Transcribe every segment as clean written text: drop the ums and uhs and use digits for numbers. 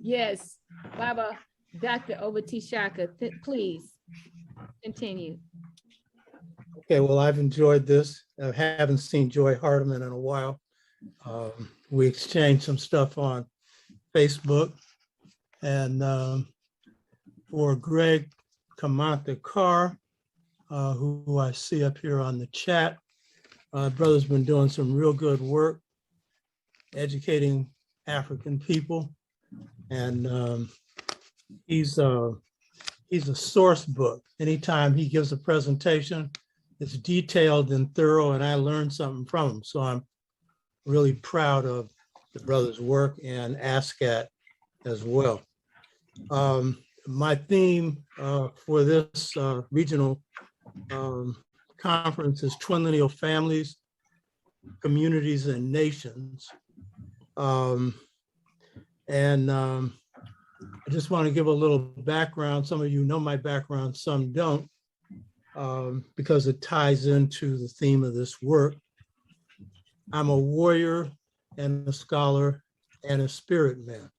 Yes, Baba, Dr. Obatishaka, please continue. Okay, well, I've enjoyed this. I haven't seen Joy Hardiman in a while. We exchanged some stuff on Facebook, and for Greg Kamantha Carr, who I see up here on the chat, brother's been doing some real good work educating African people, and he's a source book. Anytime he gives a presentation, it's detailed and thorough, and I learned something from him. So I'm really proud of the brother's work and ASCAC as well. My theme for this regional conference is Twinlineal Families, Communities, and Nations. I just want to give a little background. Some of you know my background, some don't, because it ties into the theme of this work. I'm a warrior and a scholar and a spirit man.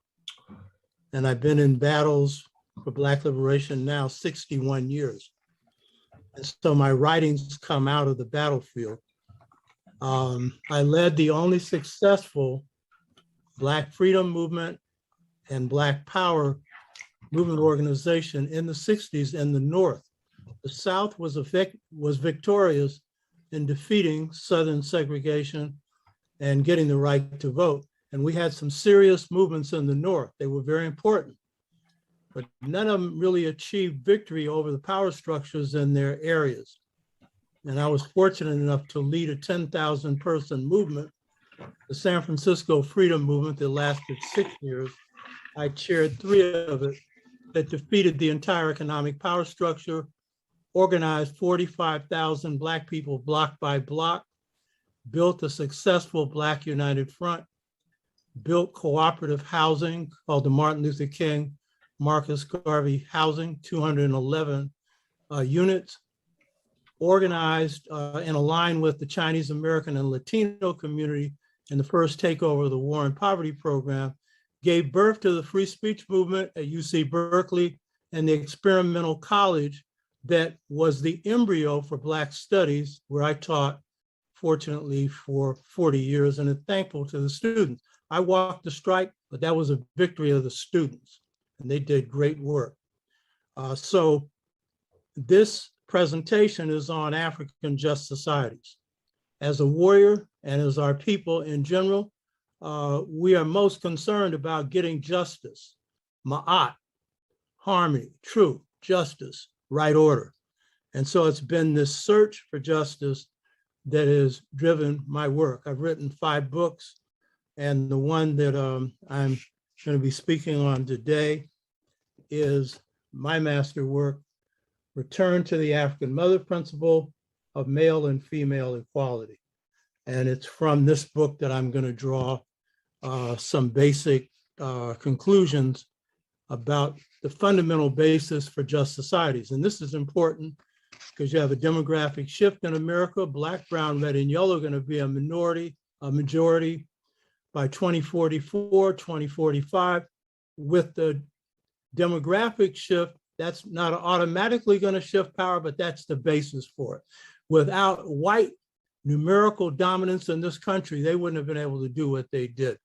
And I've been in battles for Black liberation now 61 years. And so my writings come out of the battlefield. I led the only successful Black freedom movement and Black power movement organization in the 60s in the North. The South was victorious in defeating Southern segregation and getting the right to vote. And we had some serious movements in the North. They were very important, but none of them really achieved victory over the power structures in their areas. And I was fortunate enough to lead a 10,000 person movement, the San Francisco Freedom Movement that lasted 6 years. I chaired 3 of it that defeated the entire economic power structure, organized 45,000 Black people block by block, built a successful Black United Front, built cooperative housing called the Martin Luther King Marcus Garvey Housing, 211 units, organized and aligned with the Chinese American and Latino community in the first takeover of the War and Poverty program, gave birth to the free speech movement at UC Berkeley and the experimental college that was the embryo for Black studies, where I taught, fortunately, for 40 years, and I'm thankful to the students. I walked the strike, but that was a victory of the students, and they did great work. So this presentation is on African just societies. As a warrior and as our people in general, we are most concerned about getting justice, ma'at, harmony, truth, justice, right order. And so it's been this search for justice that has driven my work. I've written 5 books, and the one that I'm going to be speaking on today is my master work, Return to the African Mother Principle of Male and Female Equality. And it's from this book that I'm going to draw some basic conclusions about the fundamental basis for just societies. And this is important because you have a demographic shift in America. Black, brown, red, and yellow are going to be a majority by 2044, 2045. With the demographic shift, that's not automatically going to shift power, but that's the basis for it. Without white numerical dominance in this country, they wouldn't have been able to do what they did.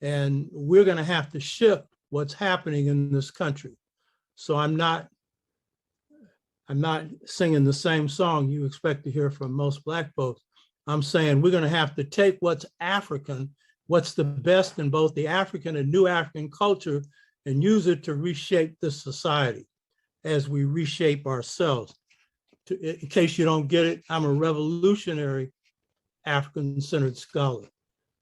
And we're going to have to shift what's happening in this country. So I'm not singing the same song you expect to hear from most Black folks. I'm saying we're going to have to take what's African, what's the best in both the African and New African culture, and use it to reshape this society as we reshape ourselves. In case you don't get it, I'm a revolutionary African-centered scholar,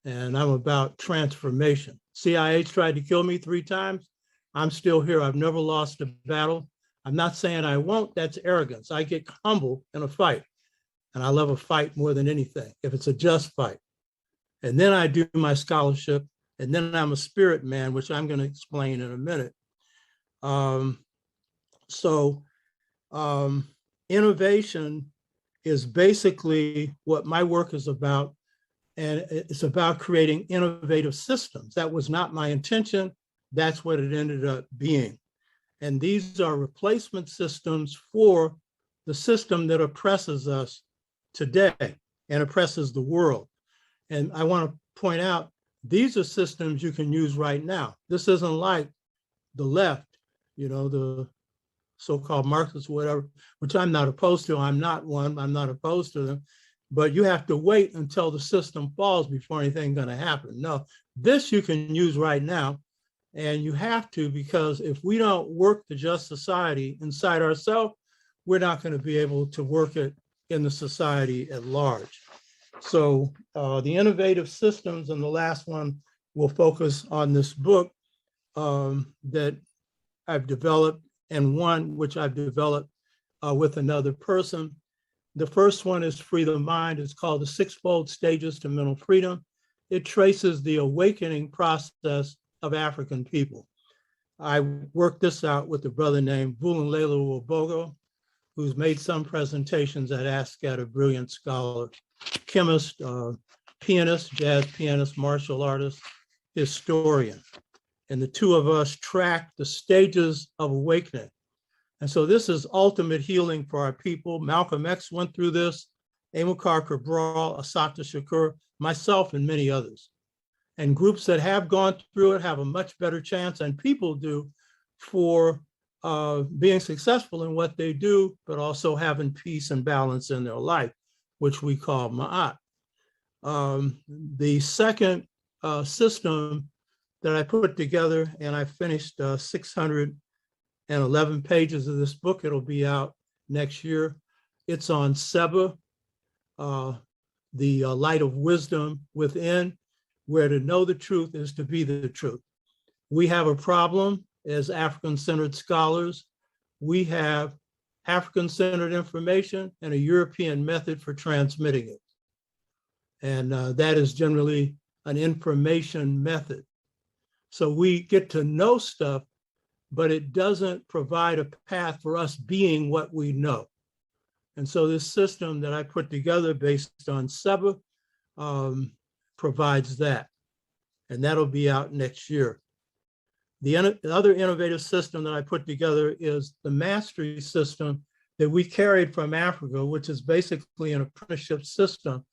and I'm about transformation. CIA tried to kill me 3 times. I'm still here. I've never lost a battle. I'm not saying I won't. That's arrogance. I get humble in a fight, and I love a fight more than anything, if it's a just fight. And then I do my scholarship, and then I'm a spirit man, which I'm going to explain in a minute. Innovation is basically what my work is about, and it's about creating innovative systems. That was not my intention. That's what it ended up being. And these are replacement systems for the system that oppresses us today and oppresses the world. And I want to point out, these are systems you can use right now. This isn't like the left, you know, the so-called Marxists, whatever, which I'm not opposed to. I'm not one, I'm not opposed to them, but you have to wait until the system falls before anything going to happen. No, this you can use right now. And you have to, because if we don't work the just society inside ourselves, we're not going to be able to work it in the society at large. So the innovative systems, and the last one will focus on this book that I've developed, and one which I've developed with another person. The first one is Free the Mind. It's called The Sixfold Stages to Mental Freedom. It traces the awakening process of African people. I worked this out with a brother named Twinlineal Obenga, who's made some presentations at ASCAC, a brilliant scholar, chemist, pianist, jazz pianist, martial artist, historian. And the two of us track the stages of awakening. And so this is ultimate healing for our people. Malcolm X went through this, Amilcar Cabral, Assata Shakur, myself, and many others. And groups that have gone through it have a much better chance, and people do, for being successful in what they do, but also having peace and balance in their life, which we call Ma'at. The second system that I put together, and I finished 611 pages of this book. It'll be out next year. It's on Seba, the light of wisdom within, where to know the truth is to be the truth. We have a problem as African-centered scholars. We have African-centered information and a European method for transmitting it. And that is generally an information method. So we get to know stuff, but it doesn't provide a path for us being what we know. And so this system that I put together based on Seba provides that. And that'll be out next year. The other innovative system that I put together is the mastery system that we carried from Africa, which is basically an apprenticeship system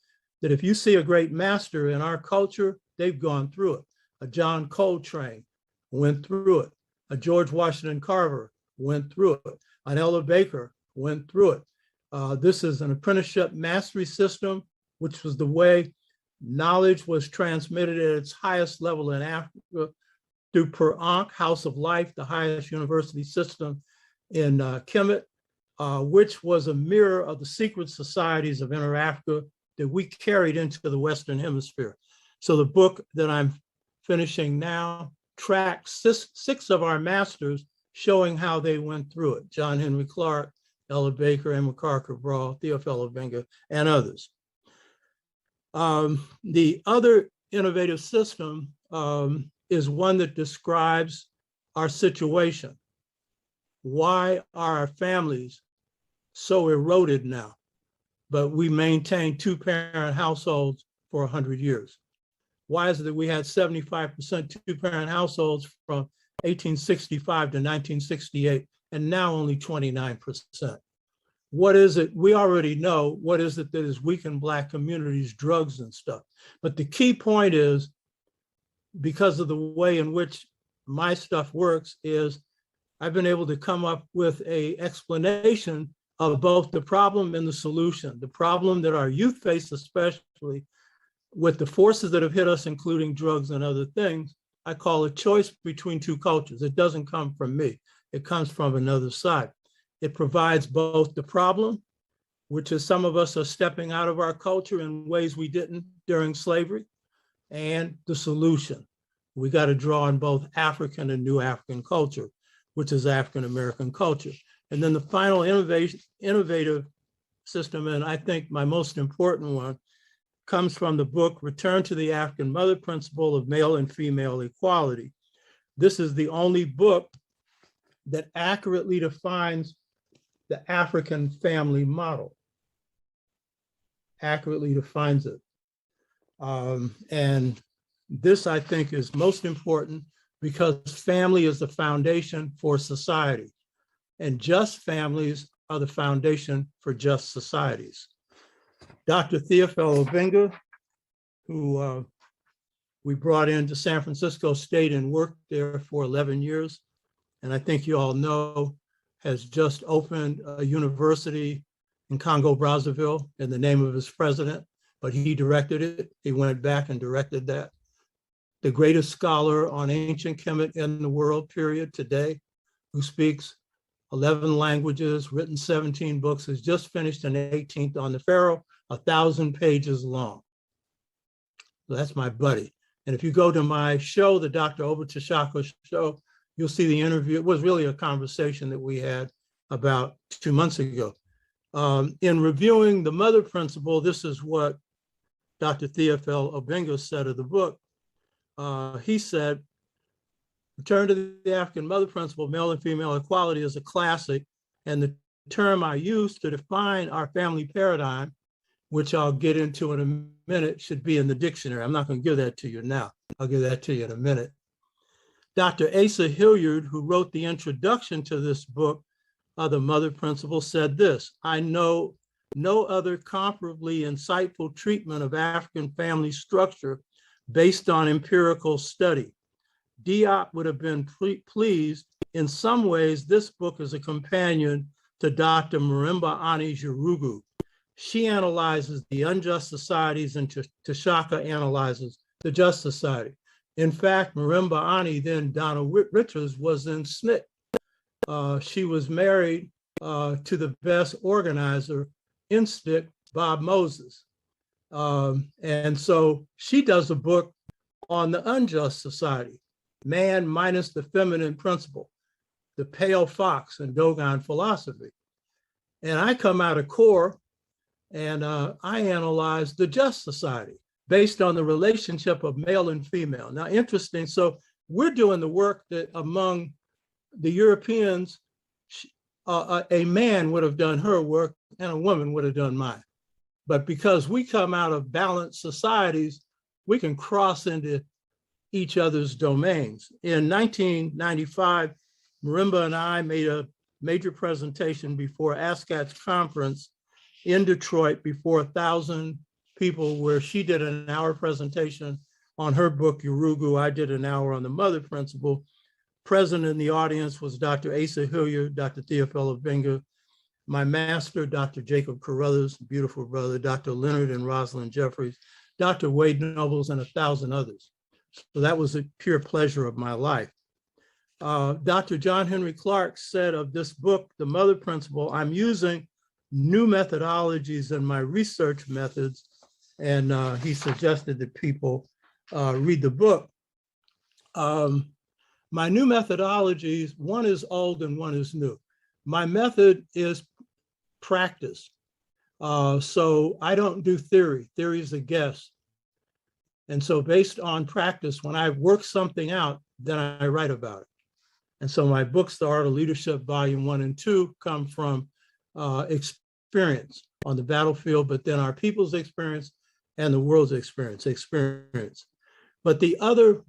that if you see a great master in our culture, they've gone through it. A John Coltrane went through it. A George Washington Carver went through it. An Ella Baker went through it. This is an apprenticeship mastery system, which was the way knowledge was transmitted at its highest level in Africa through Per Ankh, House of Life, the highest university system in Kemet, which was a mirror of the secret societies of Inner Africa that we carried into the Western Hemisphere. So the book that I'm finishing now tracks six of our masters, showing how they went through it. John Henry Clark, Ella Baker, Amilcar Cabral, Theophile Obenga, and others. The other innovative system is one that describes our situation. Why are our families so eroded now? But we maintain two-parent households for 100 years. Why is it that we had 75% two-parent households from 1865 to 1968, and now only 29%? What is it? We already know what is it that is weak in Black communities, drugs and stuff. But the key point is, because of the way in which my stuff works, is I've been able to come up with an explanation of both the problem and the solution. The problem that our youth face, especially with the forces that have hit us, including drugs and other things, I call a choice between two cultures. It doesn't come from me. It comes from another side. It provides both the problem, which is some of us are stepping out of our culture in ways we didn't during slavery, and the solution. We got to draw on both African and New African culture, which is African-American culture. And then the final innovative system, and I think my most important one, comes from the book Return to the African Mother Principle of Male and Female Equality. This is the only book that accurately defines the African family model, accurately defines it. And this, I think, is most important because family is the foundation for society, and just families are the foundation for just societies. Dr. Theophile Obenga, who we brought into San Francisco State and worked there for 11 years, and I think you all know, has just opened a university in Congo, Brazzaville, in the name of his president, but he directed it. He went back and directed that. The greatest scholar on ancient Kemet in the world, period, today, who speaks 11 languages, written 17 books, has just finished an 18th on the Pharaoh, 1,000 pages long. So that's my buddy. And if you go to my show, the Dr. Obatishaka show, you'll see the interview. It was really a conversation that we had about 2 months ago. In reviewing the mother principle, this is what Dr. Theophile Obenga said of the book. He said, Return to the African Mother Principle, Male and Female Equality is a classic, and the term I use to define our family paradigm, which I'll get into in a minute, should be in the dictionary. I'm not going to give that to you now. I'll give that to you in a minute. Dr. Asa Hilliard, who wrote the introduction to this book, The Mother Principle, said this: I know no other comparably insightful treatment of African family structure based on empirical study. Diop would have been pleased. In some ways, this book is a companion to Dr. Marimba Ani Jurugu. She analyzes the unjust societies and Tshaka analyzes the just society. In fact, Marimba Ani, then Donna Richards, was in SNCC. She was married to the best organizer in SNCC, Bob Moses. And so she does a book on the unjust society, man minus the feminine principle, the pale fox and Dogon philosophy. And I come out of core and I analyze the just society based on the relationship of male and female. Now, interesting, so we're doing the work that among the Europeans, a man would have done her work and a woman would have done mine. But because we come out of balanced societies, we can cross into each other's domains. In 1995, Marimba and I made a major presentation before ASCAC's conference in Detroit before 1,000 people, where she did an hour presentation on her book, Yurugu. I did an hour on the mother principle. Present in the audience was Dr. Asa Hilliard, Dr. Theophile Obenga, my master, Dr. Jacob Carruthers, beautiful brother, Dr. Leonard and Rosalind Jeffries, Dr. Wade Nobles, and 1,000 others. So that was a pure pleasure of my life. Dr. John Henry Clark said of this book, The Mother Principle, I'm using new methodologies in my research methods, and he suggested that people read the book. My new methodologies, one is old and one is new. My method is practice. So I don't do theory. Theory is a guess. And so based on practice, when I work something out, then I write about it. And so my books, The Art of Leadership, Volume 1 and 2, come from experience on the battlefield, but then our people's experience and the world's experience. But the other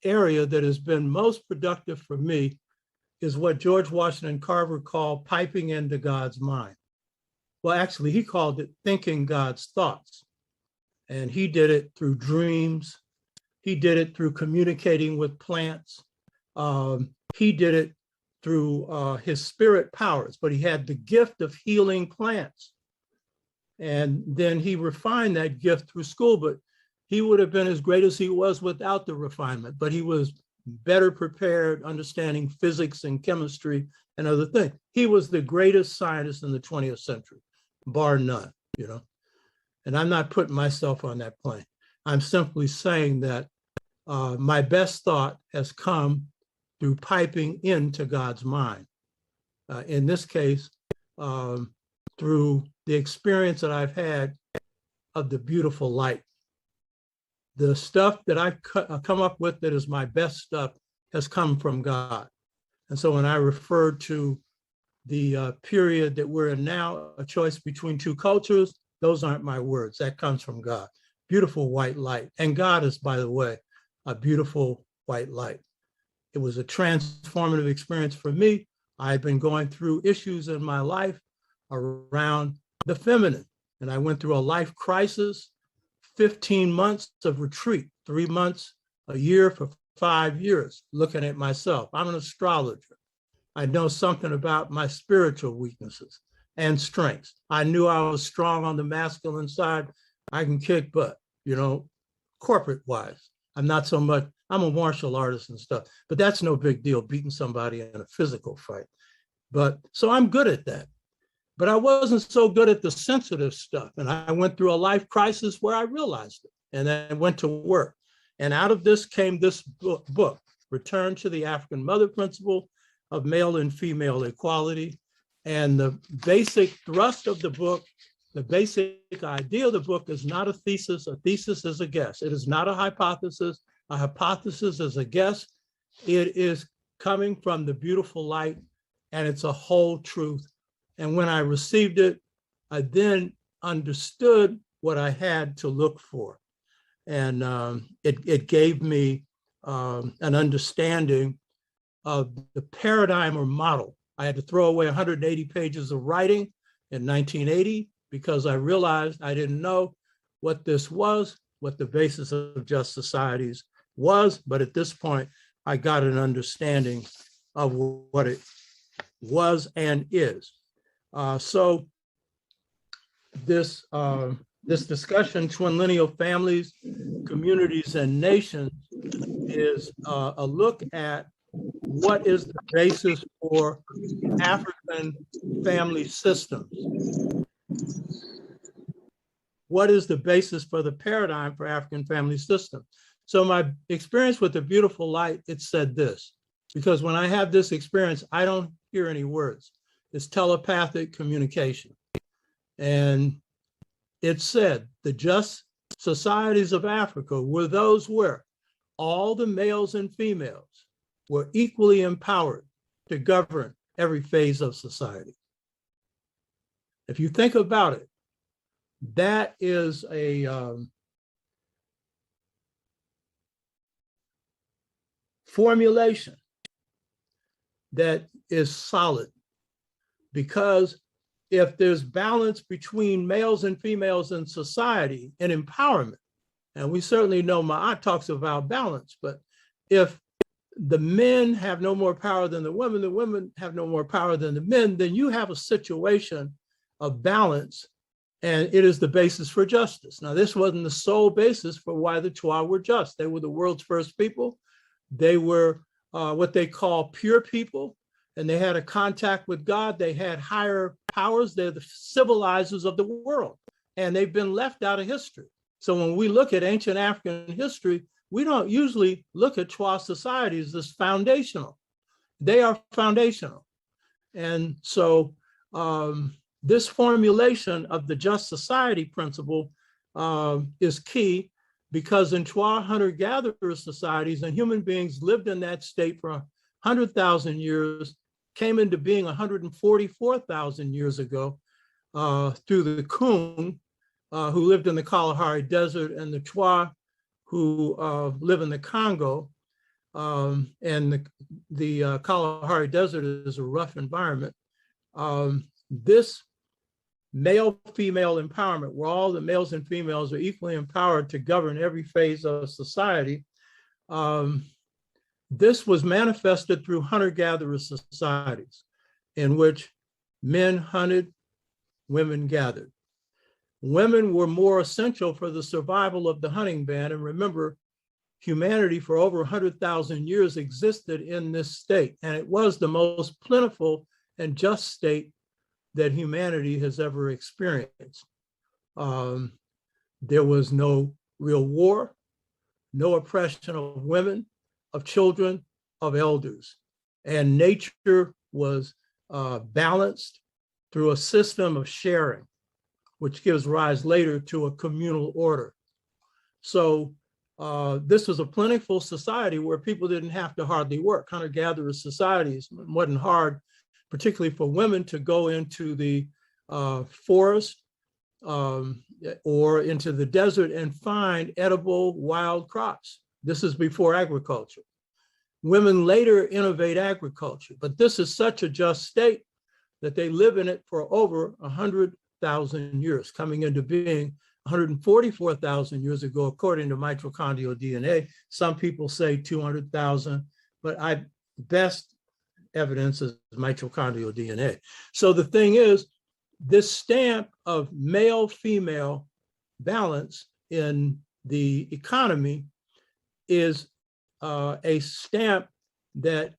area that has been most productive for me is what George Washington Carver called piping into God's mind. Well, actually, he called it thinking God's thoughts. And he did it through dreams. He did it through communicating with plants. He did it through his spirit powers, but he had the gift of healing plants. And then he refined that gift through school, but he would have been as great as he was without the refinement, but he was better prepared, understanding physics and chemistry and other things. He was the greatest scientist in the 20th century, bar none, you know. And I'm not putting myself on that plane. I'm simply saying that my best thought has come through piping into God's mind. In this case, through the experience that I've had of the beautiful light. The stuff that I've come up with that is my best stuff has come from God. And so when I refer to the period that we're in now, a choice between two cultures, those aren't my words. That comes from God. Beautiful white light. And God is, by the way, a beautiful white light. It was a transformative experience for me. I've been going through issues in my life around the feminine, and I went through a life crisis, 15 months of retreat, 3 months a year for 5 years, looking at myself. I'm an astrologer. I know something about my spiritual weaknesses and strengths. I knew I was strong on the masculine side. I can kick butt, corporate wise. I'm not so much, I'm a martial artist and stuff, but that's no big deal, beating somebody in a physical fight. So I'm good at that. But I wasn't so good at the sensitive stuff. And I went through a life crisis where I realized it. And then I went to work. And out of this came this book, Return to the African Mother Principle of Male and Female Equality. And the basic thrust of the book, the basic idea of the book is not a thesis. A thesis is a guess. It is not a hypothesis. A hypothesis is a guess. It is coming from the beautiful light, and it's a whole truth. And when I received it, I then understood what I had to look for. And it gave me an understanding of the paradigm or model. I had to throw away 180 pages of writing in 1980 because I realized I didn't know what this was, what the basis of just societies was. But at this point, I got an understanding of what it was and is. So this discussion, Twinlineal Families, Communities, and Nations, is a look at what is the basis for African family systems. What is the basis for the paradigm for African family systems? So my experience with the beautiful light, it said this, because when I have this experience, I don't hear any words. It's telepathic communication. And it said the just societies of Africa were those where all the males and females were equally empowered to govern every phase of society. If you think about it, that is a formulation that is solid, because if there's balance between males and females in society and empowerment, and we certainly know Ma'at talks about balance, but if the men have no more power than the women have no more power than the men, then you have a situation of balance, and it is the basis for justice. Now, this wasn't the sole basis for why the Twa were just. They were the world's first people. They were what they call pure people, and they had a contact with God. They had higher powers. They're the civilizers of the world, and they've been left out of history. So when we look at ancient African history, we don't usually look at Twa societies as foundational. They are foundational. And so this formulation of the just society principle is key, because in Twa hunter-gatherer societies, and human beings lived in that state for 100,000 years, came into being 144,000 years ago through the Kun, who lived in the Kalahari Desert, and the Twa, who live in the Congo. And the Kalahari Desert is a rough environment. This male-female empowerment, where all the males and females are equally empowered to govern every phase of society, this was manifested through hunter-gatherer societies in which men hunted, women gathered. Women were more essential for the survival of the hunting band. And remember, humanity for over 100,000 years existed in this state, and it was the most plentiful and just state that humanity has ever experienced. There was no real war, no oppression of women, of children, of elders. And nature was balanced through a system of sharing, which gives rise later to a communal order. So this was a plentiful society where people didn't have to hardly work. Hunter-gatherer societies, it wasn't hard, particularly for women, to go into the forest or into the desert and find edible wild crops. This is before agriculture. Women later innovate agriculture, but this is such a just state that they live in it for over 100,000 years, coming into being 144,000 years ago, according to mitochondrial DNA. Some people say 200,000, but best evidence is mitochondrial DNA. So the thing is, this stamp of male-female balance in the economy is a stamp that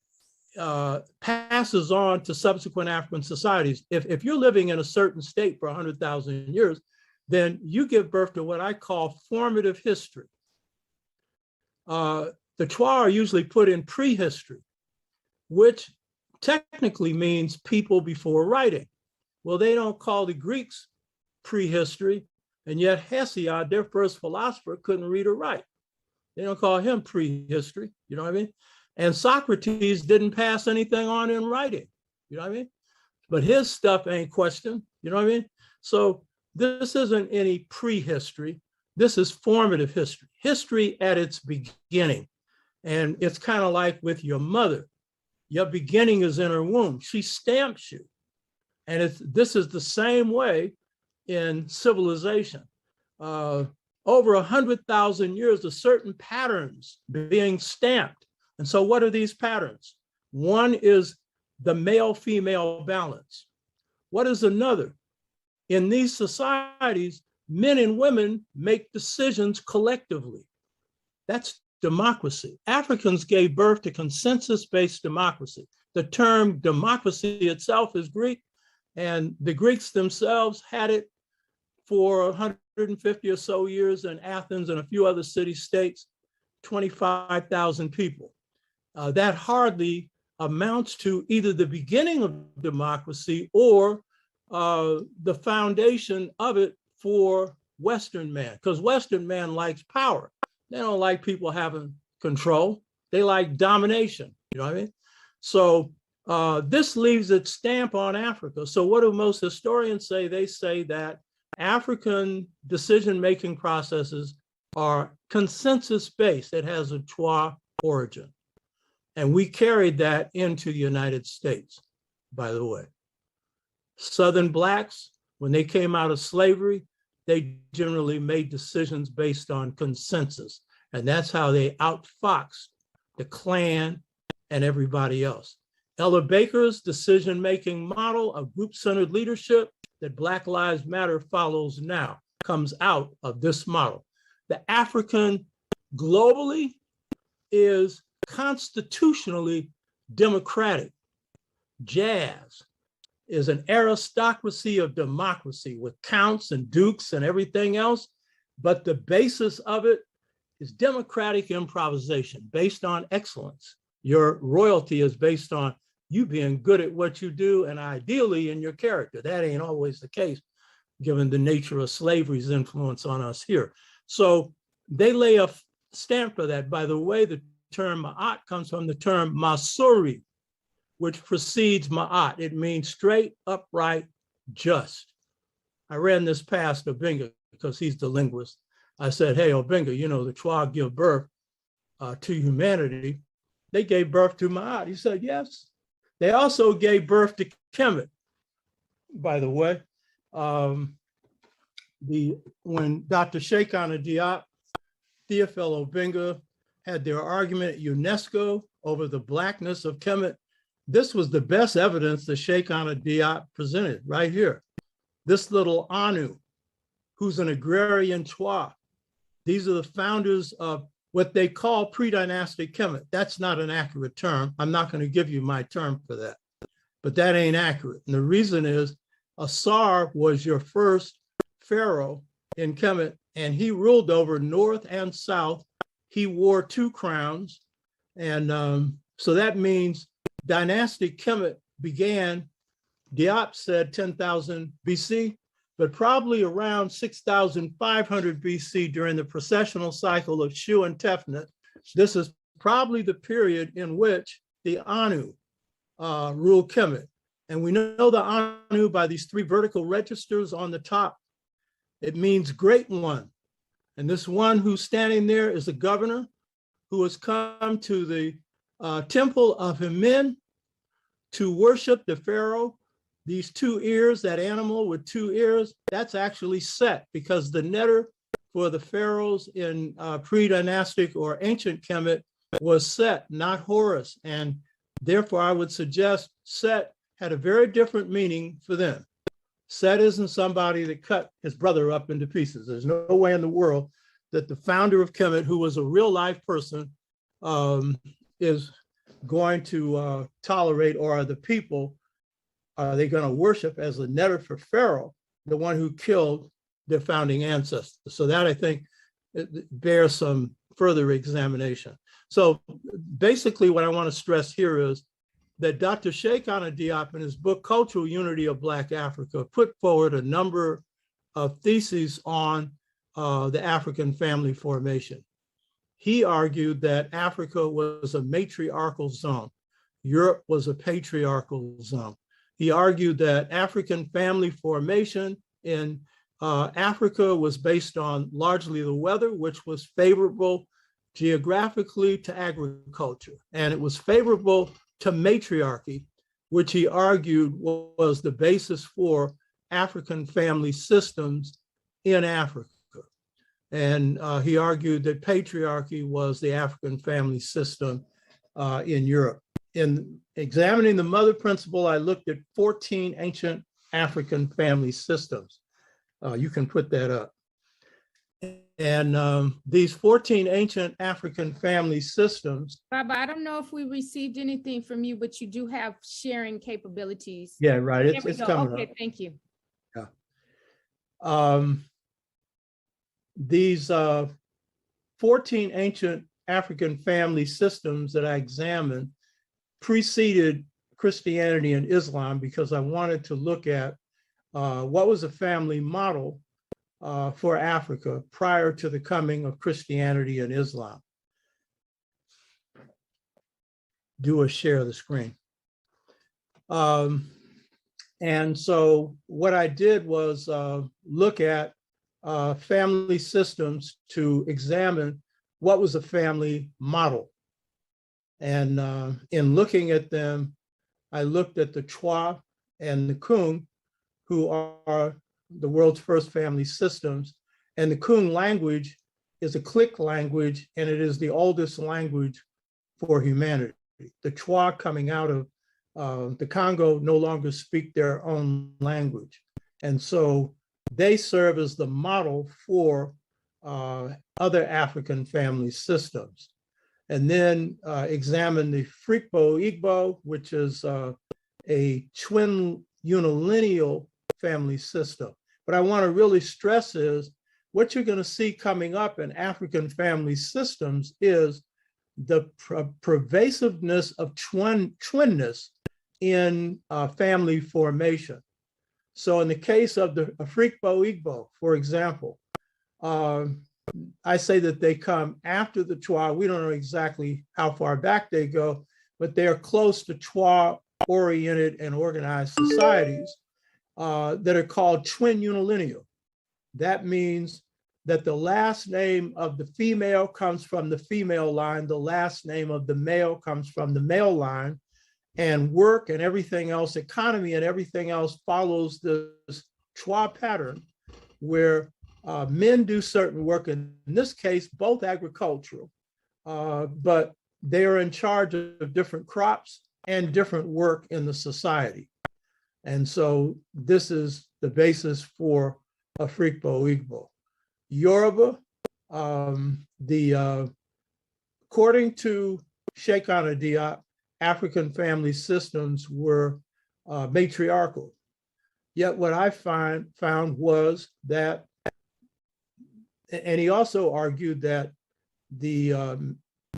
passes on to subsequent African societies. If you're living in a certain state for 100,000 years, then you give birth to what I call formative history. The Twa are usually put in prehistory, which technically means people before writing. Well, they don't call the Greeks prehistory, and yet Hesiod, their first philosopher, couldn't read or write. They don't call him prehistory, you know what I mean? And Socrates didn't pass anything on in writing, you know what I mean? But his stuff ain't questioned, you know what I mean? So this isn't any prehistory. This is formative history, history at its beginning. And it's kind of like with your mother. Your beginning is in her womb. She stamps you. And this is the same way in civilization. Over 100,000 years of certain patterns being stamped. And so what are these patterns? One is the male-female balance. What is another? In these societies, men and women make decisions collectively. That's democracy. Africans gave birth to consensus-based democracy. The term democracy itself is Greek, and the Greeks themselves had it for 150 or so years in Athens and a few other city-states, 25,000 people. That hardly amounts to either the beginning of democracy or the foundation of it for Western man, because Western man likes power. They don't like people having control. They like domination, you know what I mean? So this leaves its stamp on Africa. So what do most historians say? They say that African decision-making processes are consensus-based. It has a Twa origin. And we carried that into the United States, by the way. Southern Blacks, when they came out of slavery, they generally made decisions based on consensus. And that's how they outfoxed the Klan and everybody else. Ella Baker's decision-making model of group-centered leadership that Black Lives Matter follows now comes out of this model. The African globally is constitutionally democratic. Jazz is an aristocracy of democracy with counts and dukes and everything else, but the basis of it is democratic improvisation based on excellence. Your royalty is based on you being good at what you do and ideally in your character. That ain't always the case, given the nature of slavery's influence on us here. So they lay a stamp for that. By the way, the term Ma'at comes from the term Masuri, which precedes Ma'at. It means straight, upright, just. I ran this past Obenga because he's the linguist. I said, hey, Obenga, you know, the Twa give birth to humanity. They gave birth to Ma'at. He said, yes. They also gave birth to Kemet, by the way. When Dr. Sheikana Diop, Theophile Obenga had their argument at UNESCO over the blackness of Kemet, this was the best evidence that Sheikana Diop presented right here. This little Anu, who's an agrarian Twa. These are the founders of what they call pre-dynastic Kemet. That's not an accurate term. I'm not going to give you my term for that, but that ain't accurate. And the reason is Asar was your first pharaoh in Kemet, and he ruled over north and south. He wore 2 crowns. And so that means dynastic Kemet began, Diop said 10,000 BC, but probably around 6,500 BC during the processional cycle of Shu and Tefnut. This is probably the period in which the Anu ruled Kemet. And we know the Anu by these 3 vertical registers on the top. It means great one. And this one who's standing there is the governor who has come to the temple of Hemin to worship the pharaoh. These two ears, that animal with two ears, that's actually Set, because the netter for the pharaohs in pre-dynastic or ancient Kemet was Set, not Horus. And therefore, I would suggest Set had a very different meaning for them. Set isn't somebody that cut his brother up into pieces. There's no way in the world that the founder of Kemet, who was a real life person, is going to tolerate, or are the people, are they going to worship as a netter for Pharaoh, the one who killed their founding ancestors? So that, I think, it bears some further examination. So basically what I want to stress here is that Dr. Sheikh Anta Diop, in his book, Cultural Unity of Black Africa, put forward a number of theses on the African family formation. He argued that Africa was a matriarchal zone. Europe was a patriarchal zone. He argued that African family formation in Africa was based on largely the weather, which was favorable geographically to agriculture. And it was favorable to matriarchy, which he argued was the basis for African family systems in Africa. And he argued that patriarchy was the African family system in Europe. In examining the mother principle, I looked at 14 ancient African family systems. You can put that up. And these 14 ancient African family systems. Baba, I don't know if we received anything from you, but you do have sharing capabilities. Yeah, right. It's coming okay, up. Thank you. Yeah. These 14 ancient African family systems that I examined preceded Christianity and Islam, because I wanted to look at what was a family model for Africa prior to the coming of Christianity and Islam. Do a share of the screen. And so what I did was look at family systems to examine what was a family model. And in looking at them, I looked at the Chwa and the Kung, who are the world's first family systems. And the Kung language is a click language, and it is the oldest language for humanity. The Chwa, coming out of the Congo, no longer speak their own language. And so they serve as the model for other African family systems. And then examine the Frikbo Igbo, which is a twin unilineal family system. But I want to really stress is what you're going to see coming up in African family systems is the pervasiveness of twinness in family formation. So in the case of the Frikbo Igbo, for example, I say that they come after the Twa. We don't know exactly how far back they go, but they're close to Twa-oriented and organized societies that are called twin unilineal. That means that the last name of the female comes from the female line, the last name of the male comes from the male line, and work and everything else, economy and everything else follows this Twa pattern where men do certain work, in this case, both agricultural, but they are in charge of different crops and different work in the society. And so this is the basis for a Frikbo Igbo. Yoruba, according to Sheikh Anta Diop, African family systems were matriarchal. Yet what I found was that, and he also argued that the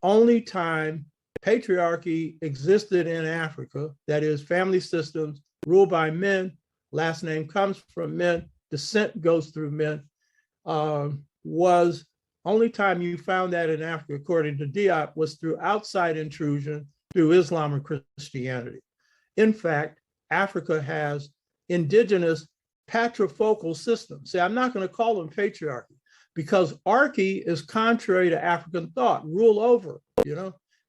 only time patriarchy existed in Africa, that is family systems ruled by men, last name comes from men, descent goes through men, was only time you found that in Africa, according to Diop, was through outside intrusion through Islam or Christianity. In fact, Africa has indigenous patrifocal systems. See, I'm not going to call them patriarchy because archy is contrary to African thought, rule over,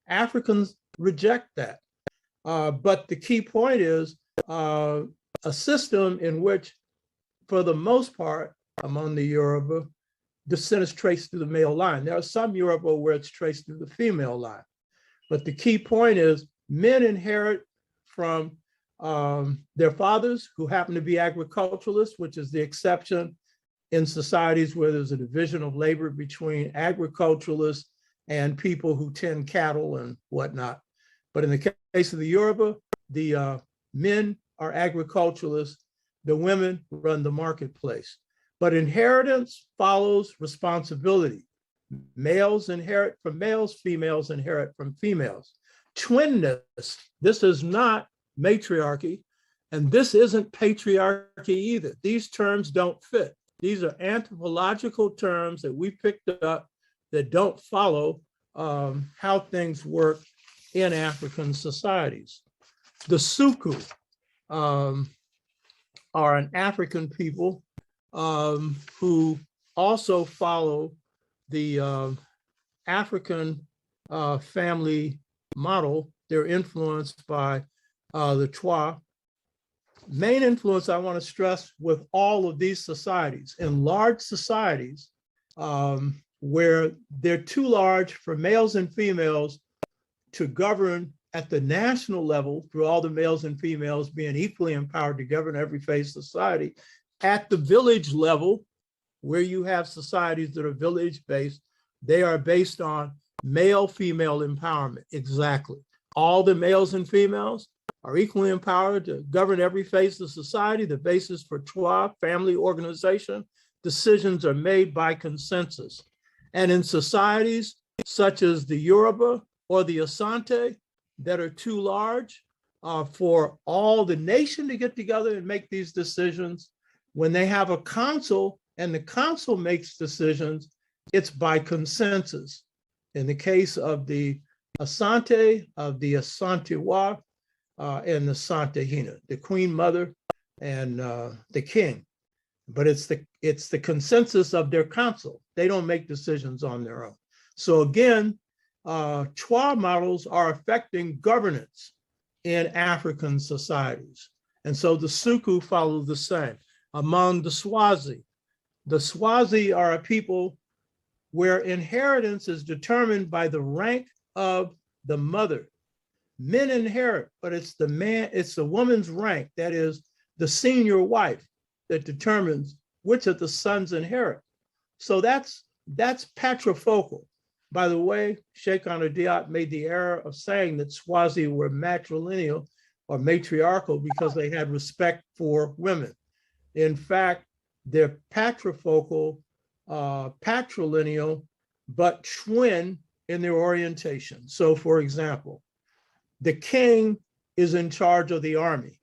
Africans reject that. But the key point is a system in which, for the most part, among the Yoruba, descent is traced through the male line. There are some Yoruba where it's traced through the female line. But the key point is men inherit from their fathers, who happen to be agriculturalists, which is the exception in societies where there's a division of labor between agriculturalists and people who tend cattle and whatnot. But in the case of the Yoruba, the men are agriculturalists, the women run the marketplace. But inheritance follows responsibility. Males inherit from males, females inherit from females. Twinness, this is not matriarchy, and this isn't patriarchy either. These terms don't fit. These are anthropological terms that we picked up that don't follow how things work in African societies. The Suku are an African people who also follow the African family model. They're influenced by the Twa. Main influence I want to stress with all of these societies, in large societies where they're too large for males and females to govern at the national level, through all the males and females being equally empowered to govern every phase of society. At the village level, where you have societies that are village-based, they are based on male-female empowerment. Exactly. All the males and females are equally empowered to govern every phase of society. The basis for Twa, family organization, decisions are made by consensus. And in societies such as the Yoruba or the Asante, that are too large for all the nation to get together and make these decisions, when they have a council and the council makes decisions, it's by consensus. In the case of the Asante, of the Asantewa, and the Santahina, the Queen Mother and the King. But it's the consensus of their council. They don't make decisions on their own. So again, Twa models are affecting governance in African societies. And so the Suku follow the same. Among the Swazi are a people where inheritance is determined by the rank of the mother. Men inherit, but it's the woman's rank, that is the senior wife, that determines which of the sons inherit. So that's patrifocal. By the way, Sheikh Anta Diop made the error of saying that Swazi were matrilineal or matriarchal because they had respect for women. In fact, they're patrifocal, patrilineal, but twin in their orientation. So for example, the king is in charge of the army,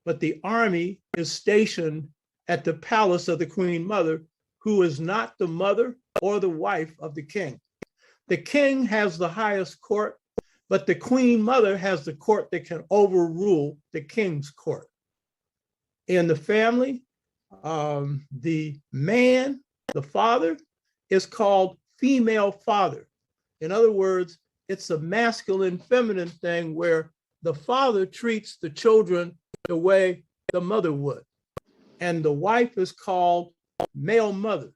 but the army is stationed at the palace of the Queen Mother, who is not the mother or the wife of the king. The king has the highest court, but the Queen Mother has the court that can overrule the king's court. In the family, the man, the father, is called female father. In other words, it's a masculine feminine thing where the father treats the children the way the mother would. And the wife is called male mother,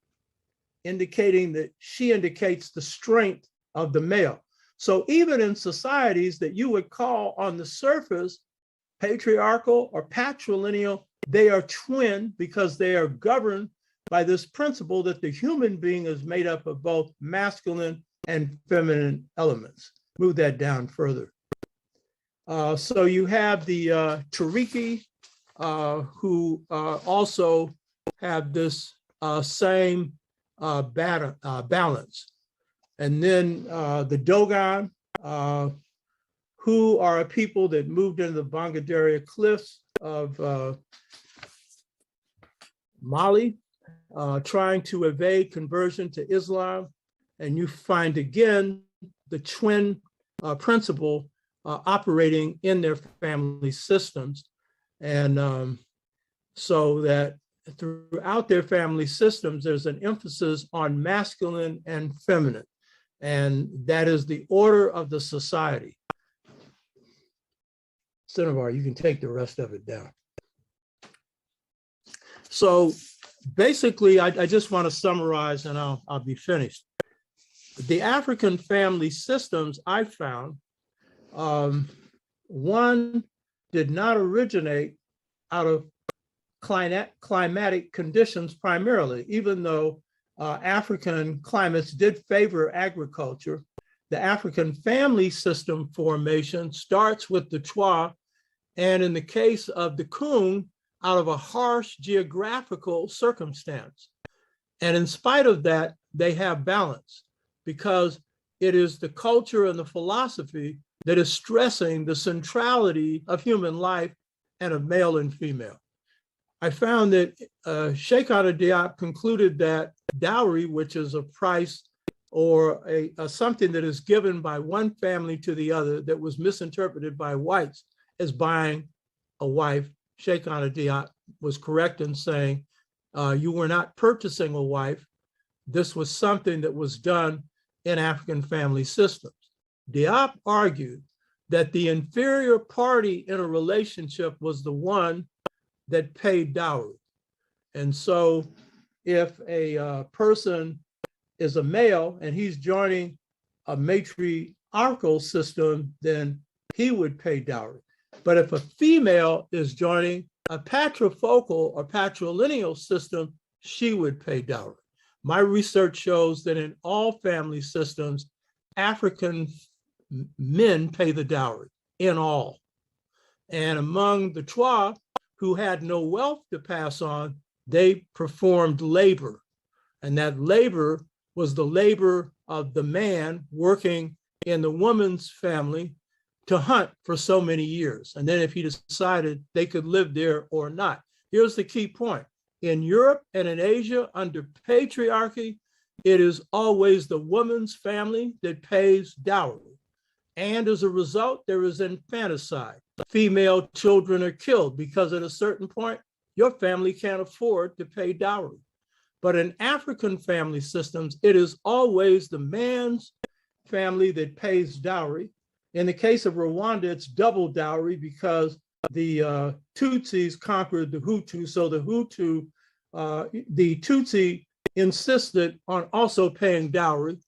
indicating that she indicates the strength of the male. So even in societies that you would call on the surface patriarchal or patrilineal, they are twin because they are governed by this principle that the human being is made up of both masculine and feminine elements. Move that down further. So you have the Tariki, who also have this same balance. And then the Dogon, who are a people that moved into the Bangaderia cliffs of Mali, trying to evade conversion to Islam. And you find again the twin principle operating in their family systems. And so that throughout their family systems, there's an emphasis on masculine and feminine. And that is the order of the society. Cinnabar, you can take the rest of it down. So basically, I just want to summarize and I'll be finished. The African family systems I found, one did not originate out of climatic conditions primarily, even though African climates did favor agriculture. The African family system formation starts with the Twa, and in the case of the Kung, out of a harsh geographical circumstance. And in spite of that, they have balance because it is the culture and the philosophy that is stressing the centrality of human life and of male and female. I found that Sheikh Anta Diop concluded that dowry, which is a price or a something that is given by one family to the other that was misinterpreted by whites as buying a wife, Sheikh Anta Diop was correct in saying you were not purchasing a wife. This was something that was done in African family systems. Diop argued that the inferior party in a relationship was the one that paid dowry. And so if a person is a male and he's joining a matriarchal system, then he would pay dowry. But if a female is joining a patrifocal or patrilineal system, she would pay dowry. My research shows that in all family systems, African men pay the dowry in all. And among the Twa, who had no wealth to pass on, they performed labor. And that labor was the labor of the man working in the woman's family to hunt for so many years. And then if he decided they could live there or not. Here's the key point. In Europe and in Asia, under patriarchy, it is always the woman's family that pays dowry. And as a result, there is infanticide. Female children are killed because at a certain point, your family can't afford to pay dowry. But in African family systems, it is always the man's family that pays dowry. In the case of Rwanda, it's double dowry because the Tutsis conquered the Hutu. So the Tutsi insisted on also paying dowry.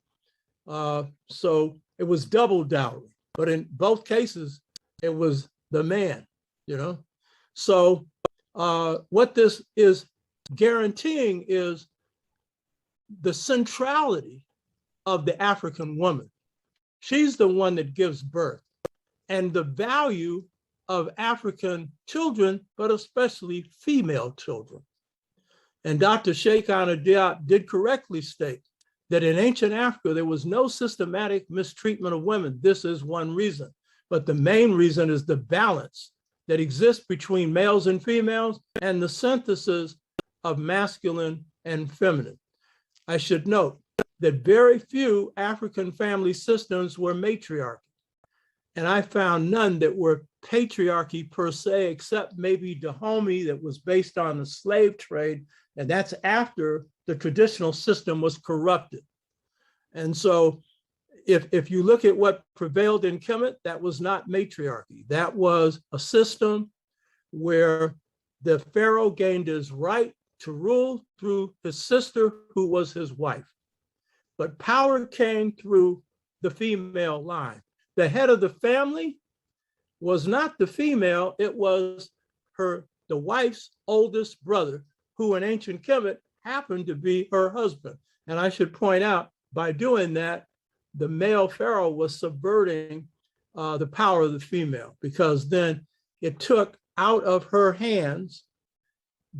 So it was double dowry. But in both cases, it was the man, you know? So what this is guaranteeing is the centrality of the African woman. She's the one that gives birth, and the value of African children, but especially female children. And Dr. Sheikh Anta Diop did correctly state that in ancient Africa, there was no systematic mistreatment of women. This is one reason. But the main reason is the balance that exists between males and females and the synthesis of masculine and feminine. I should note that very few African family systems were matriarchy. And I found none that were patriarchy per se, except maybe Dahomey that was based on the slave trade. And that's after the traditional system was corrupted. And so if you look at what prevailed in Kemet, that was not matriarchy. That was a system where the pharaoh gained his right to rule through his sister, who was his wife. But power came through the female line. The head of the family was not the female, it was the wife's oldest brother, who in ancient Kemet happened to be her husband. And I should point out, by doing that, the male pharaoh was subverting the power of the female, because then it took out of her hands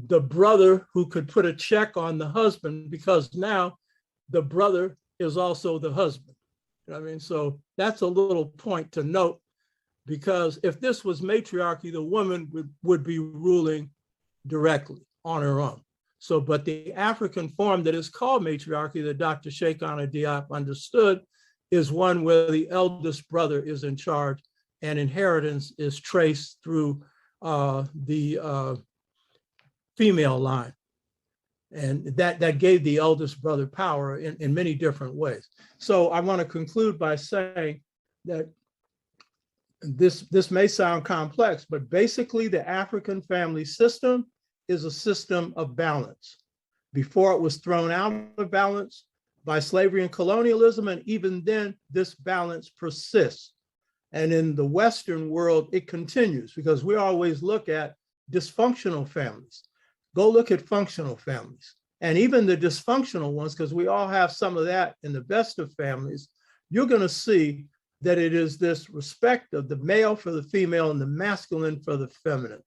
the brother who could put a check on the husband, because now the brother is also the husband. You know what I mean? So that's a little point to note, because if this was matriarchy, the woman would be ruling directly on her own. So, but the African form that is called matriarchy that Dr. Sheikh Anta Diop understood is one where the eldest brother is in charge and inheritance is traced through the female line. And that gave the eldest brother power in many different ways. So I want to conclude by saying that this may sound complex, but basically the African family system is a system of balance. Before it was thrown out of balance by slavery and colonialism, and even then, this balance persists. And in the Western world, it continues because we always look at dysfunctional families. Go look at functional families. And even the dysfunctional ones, because we all have some of that in the best of families, you're going to see that it is this respect of the male for the female and the masculine for the feminine.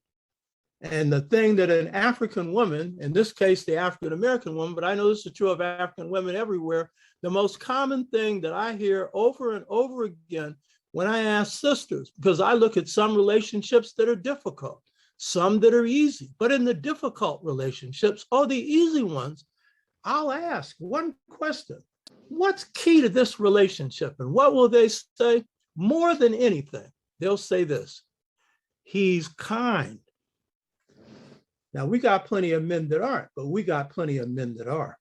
And the thing that an African woman, in this case, the African-American woman, but I know this is true of African women everywhere, the most common thing that I hear over and over again when I ask sisters, because I look at some relationships that are difficult, some that are easy, but in the difficult relationships or the easy ones, I'll ask one question: what's key to this relationship? And what will they say? More than anything, they'll say this: he's kind. Now, we got plenty of men that aren't, but we got plenty of men that are.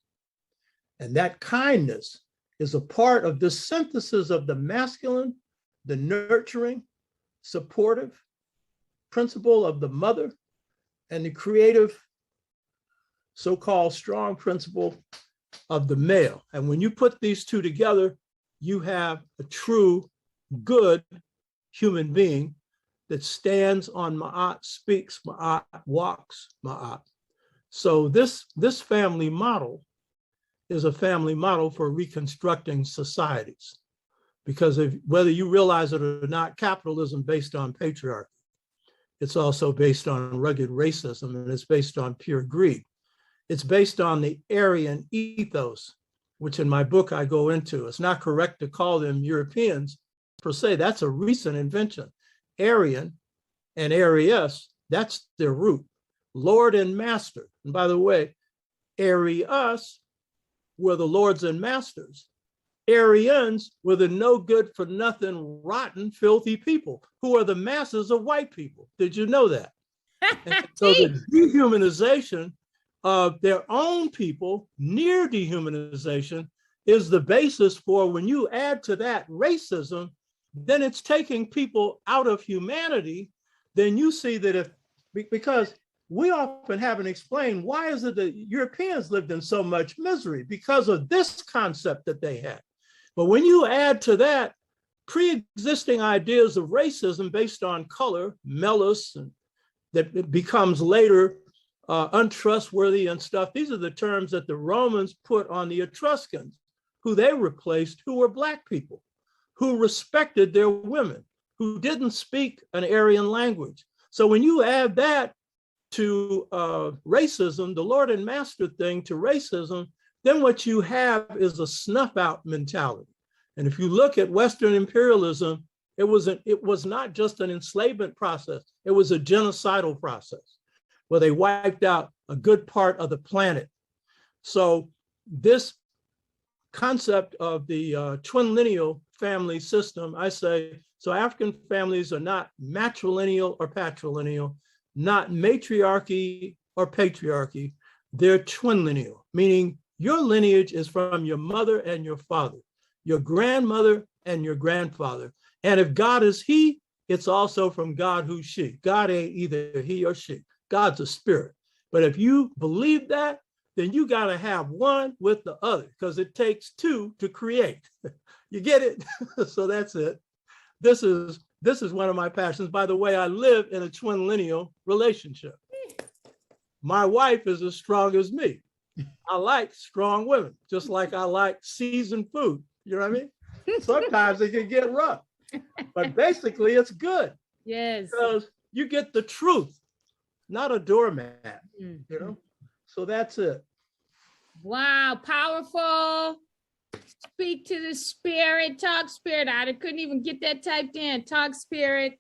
And that kindness is a part of the synthesis of the masculine, the nurturing, supportive principle of the mother, and the creative, so-called strong principle of the male. And when you put these two together, you have a true, good human being that stands on Ma'at, speaks Ma'at, walks Ma'at. So this family model is a family model for reconstructing societies. Because whether you realize it or not, capitalism based on patriarchy. It's also based on rugged racism, and it's based on pure greed. It's based on the Aryan ethos, which in my book I go into. It's not correct to call them Europeans per se. That's a recent invention. Aryan and Arius, that's their root. Lord and master. And by the way, Arius were the lords and masters. Aryans were the no good for nothing, rotten, filthy people who are the masses of white people. Did you know that? So the dehumanization of their own people, near dehumanization, is the basis for when you add to that racism, then it's taking people out of humanity. Then you see that because we often haven't explained why is it that Europeans lived in so much misery because of this concept that they had. But when you add to that pre-existing ideas of racism based on color, melanis, and that it becomes later untrustworthy and stuff, these are the terms that the Romans put on the Etruscans, who they replaced, who were Black people, who respected their women, who didn't speak an Aryan language. So when you add that to racism, the Lord and Master thing to racism, then what you have is a snuff out mentality. And if you look at Western imperialism, it was not just an enslavement process, it was a genocidal process where they wiped out a good part of the planet. So this concept of the twinlineal family system, I say, so African families are not matrilineal or patrilineal, not matriarchy or patriarchy, they're twinlineal, meaning your lineage is from your mother and your father, your grandmother and your grandfather. And if God is he, it's also from God who's she. God ain't either he or she. God's a spirit. But if you believe that, then you got to have one with the other because it takes two to create. You get it? So that's it. This is one of my passions. By the way, I live in a twinlineal relationship. My wife is as strong as me. I like strong women, just like I like seasoned food. You know what I mean? Sometimes it can get rough, but basically it's good. Yes. Because you get the truth, not a doormat, you know? So that's it. Wow, powerful. Speak to the spirit, talk spirit. I couldn't even get that typed in. Talk spirit.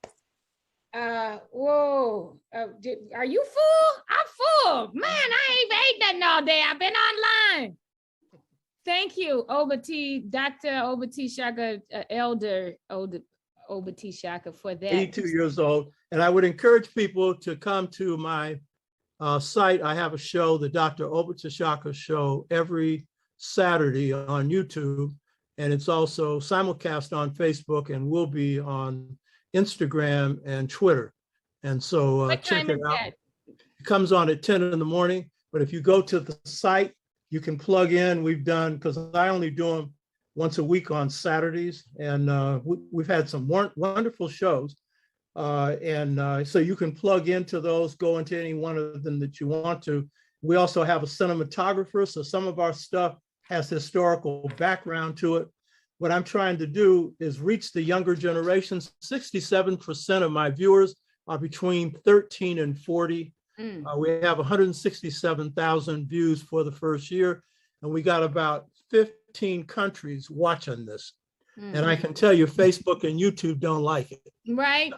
Whoa. Are you full? I'm full. Man, I ain't ate nothing all day. I've been online. Thank you, Dr. Obati Shaka, Elder Obati Shaka, for that. 82 years old. And I would encourage people to come to my site. I have a show, the Dr. Obati Shaka show, every Saturday on YouTube. And it's also simulcast on Facebook and will be on Instagram and Twitter. And so What check time it is out. that? It comes on at 10 in the morning, but if you go to the site, you can plug in. We've done, because I only do them once a week on Saturdays, and we've had some wonderful shows. So you can plug into those, go into any one of them that you want to. We also have a cinematographer, so some of our stuff has historical background to it. What I'm trying to do is reach the younger generations. 67% of my viewers are between 13 and 40. We have 167,000 views for the first year, and we got about 15 countries watching this. And I can tell you, Facebook and YouTube don't like it. Right.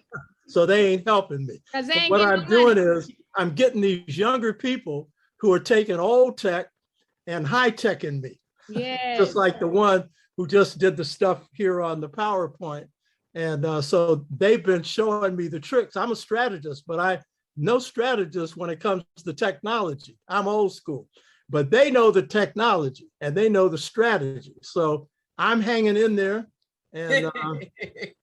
So they ain't helping me. Because they ain't What getting I'm no money. doing is I'm getting these younger people who are taking old tech and high-teching me. Yes. Just like the one who just did the stuff here on the PowerPoint. And so they've been showing me the tricks. I'm a strategist, but I'm no strategist when it comes to technology. I'm old school, but they know the technology and they know the strategy. So I'm hanging in there, and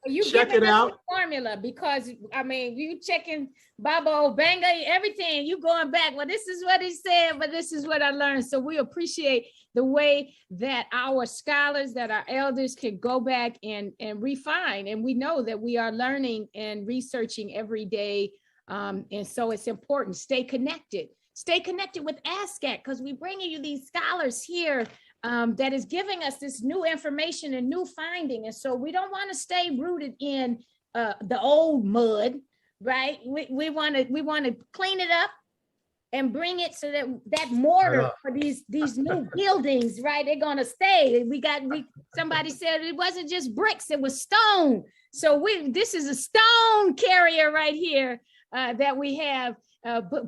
You check giving it us out. the formula, because I mean, you checking Baba Obenga, everything, you going back, well, this is what he said, but this is what I learned. So we appreciate the way that our scholars, that our elders can go back and refine. And we know that we are learning and researching every day. And so it's important, stay connected with ASCAC, because we're bringing you these scholars here that is giving us this new information and new finding. And so we don't want to stay rooted in the old mud, right? We want to clean it up and bring it so that mortar for these new buildings, right? They're gonna stay. Somebody said it wasn't just bricks, it was stone. So this is a stone carrier right here that we have,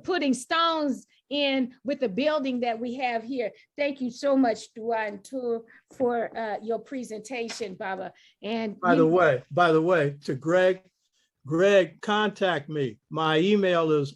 putting stones in with the building that we have here. Thank you so much, Duan Tur, for your presentation, Baba. And by the way, to Greg, contact me. My email is